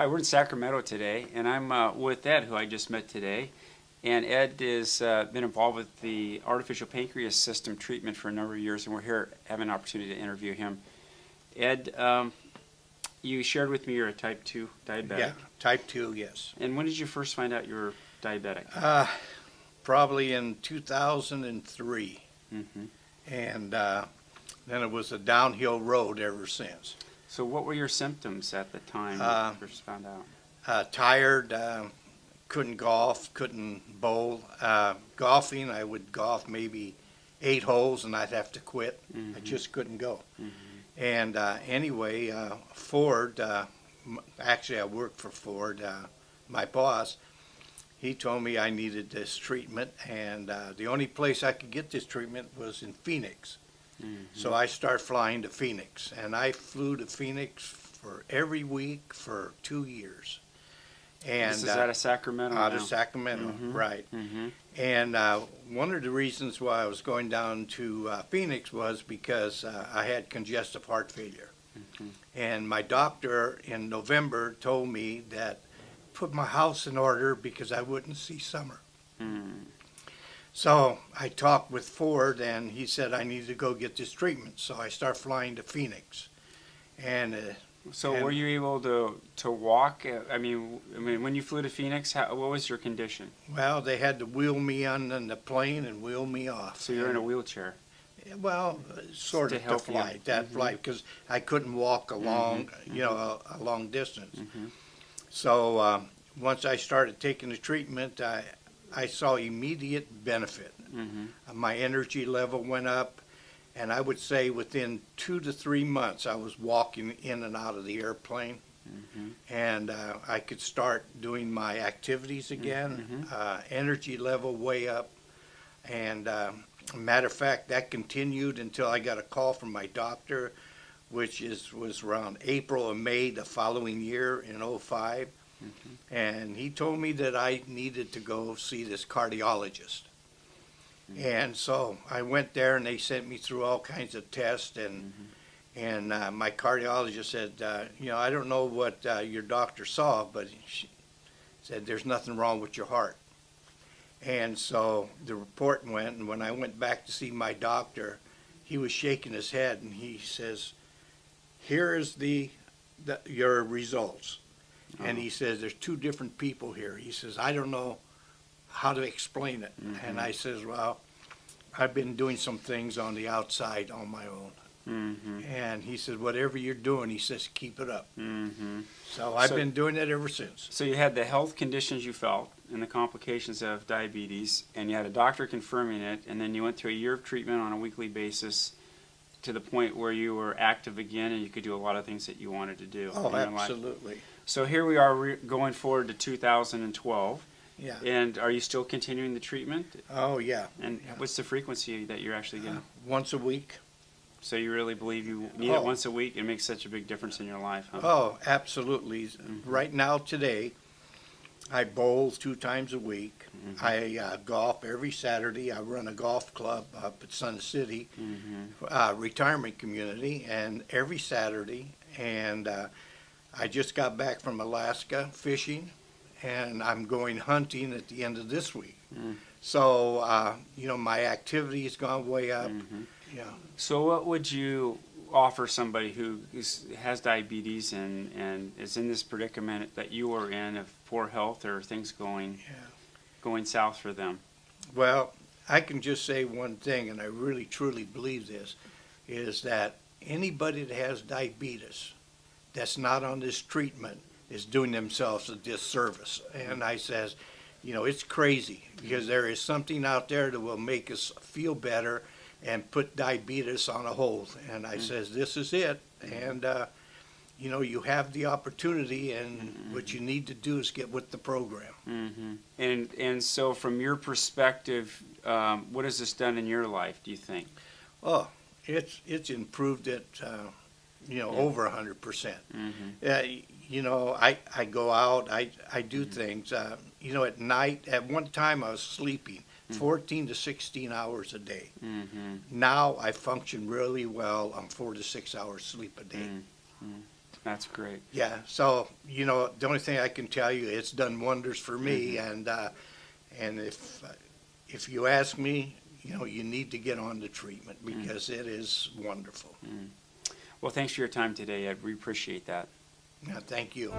Hi, we're in Sacramento today, and I'm with Ed, who I just met today. And Ed has been involved with the artificial pancreas system treatment for a number of years, and we're here having an opportunity to interview him. Ed, you shared with me you're a type 2 diabetic. Yeah, type 2, yes. And when did you first find out you were diabetic? Probably in 2003. Mm-hmm. And then it was a downhill road ever since. So what were your symptoms at the time you first found out? Tired, couldn't golf, couldn't bowl. Golfing, I would golf maybe 8 holes and I'd have to quit. Mm-hmm. I just couldn't go. Mm-hmm. And anyway, Ford, actually I worked for Ford, my boss, he told me I needed this treatment, and the only place I could get this treatment was in Phoenix. Mm-hmm. So I started flying to Phoenix, and I flew to Phoenix for every week for 2 years. And This is out of Sacramento out now. of Sacramento, Mm-hmm. right. Mm-hmm. And one of the reasons why I was going down to Phoenix was because I had congestive heart failure. Mm-hmm. And my doctor in November told me that put my house in order because I wouldn't see summer. Mm. So I talked with Ford, and he said I needed to go get this treatment. So I started flying to Phoenix. And So were you able to walk? I mean, when you flew to Phoenix, what was your condition? well, they had to wheel me on the plane and wheel me off. So you're in a wheelchair. Well, sort To of to help you. fly, that Mhm. flight, because I couldn't walk a long, Mhm. you know, a long distance. Mm-hmm. So once I started taking the treatment, I saw immediate benefit. Mm-hmm. My energy level went up, and I would say within 2 to 3 months, I was walking in and out of the airplane, Mm-hmm. and I could start doing my activities again. Energy level way up, and matter of fact, that continued until I got a call from my doctor, which was around April or May the following year in '05. Mm-hmm. And he told me that I needed to go see this cardiologist. Mm-hmm. And so I went there, and they sent me through all kinds of tests, and my cardiologist said, I don't know what your doctor saw, but she said there's nothing wrong with your heart. And so the report went, and when I went back to see my doctor, he was shaking his head, and he says, here is your results. And he says, there's 2 different people here. He says, I don't know how to explain it. Mm-hmm. And I says, well, I've been doing some things on the outside on my own. Mm-hmm. And he said, whatever you're doing, he says, keep it up. Mm-hmm. So I've So- been doing it ever since. So you had the health conditions you felt and the complications of diabetes, and you had a doctor confirming it, and then you went through a year of treatment on a weekly basis to the point where you were active again and you could do a lot of things that you wanted to do Oh, in your life. absolutely. So here we are going forward to 2012, Yeah. and are you still continuing the treatment? Oh, yeah. And Yeah. what's the frequency that you're actually getting? Once a week. So you really believe you need Oh. it once a week? It makes such a big difference in your life, huh? Oh, absolutely. Right now, today, I bowl 2 times a week. Mm-hmm. I golf every Saturday. I run a golf club up at Sun City, Mm-hmm. retirement community, and every Saturday. And I just got back from Alaska fishing, and I'm going hunting at the end of this week. Mm. So, my activity has gone way up. Mm-hmm. Yeah. So what would you offer somebody who has diabetes and is in this predicament that you are in of poor health or things going south for them? Well, I can just say one thing, and I really truly believe this, is that anybody that has diabetes that's not on this treatment is doing themselves a disservice. And I says, it's crazy, because there is something out there that will make us feel better and put diabetes on a hold. And I says, this is it. And, you have the opportunity, and what you need to do is get with the program. Mm-hmm. And so from your perspective, what has this done in your life, do you think? Oh, it's improved it, over 100%. Mm-hmm. I go out, I do things. At night, at one time I was sleeping 14 to 16 hours a day. Mm-hmm. Now I function really well on 4 to 6 hours sleep a day. Mm-hmm. That's great. Yeah, so, you know, the only thing I can tell you, it's done wonders for me, and if you ask me, you know, you need to get on the treatment because it is wonderful. Well, thanks for your time today, Ed. We appreciate that. Yeah, thank you.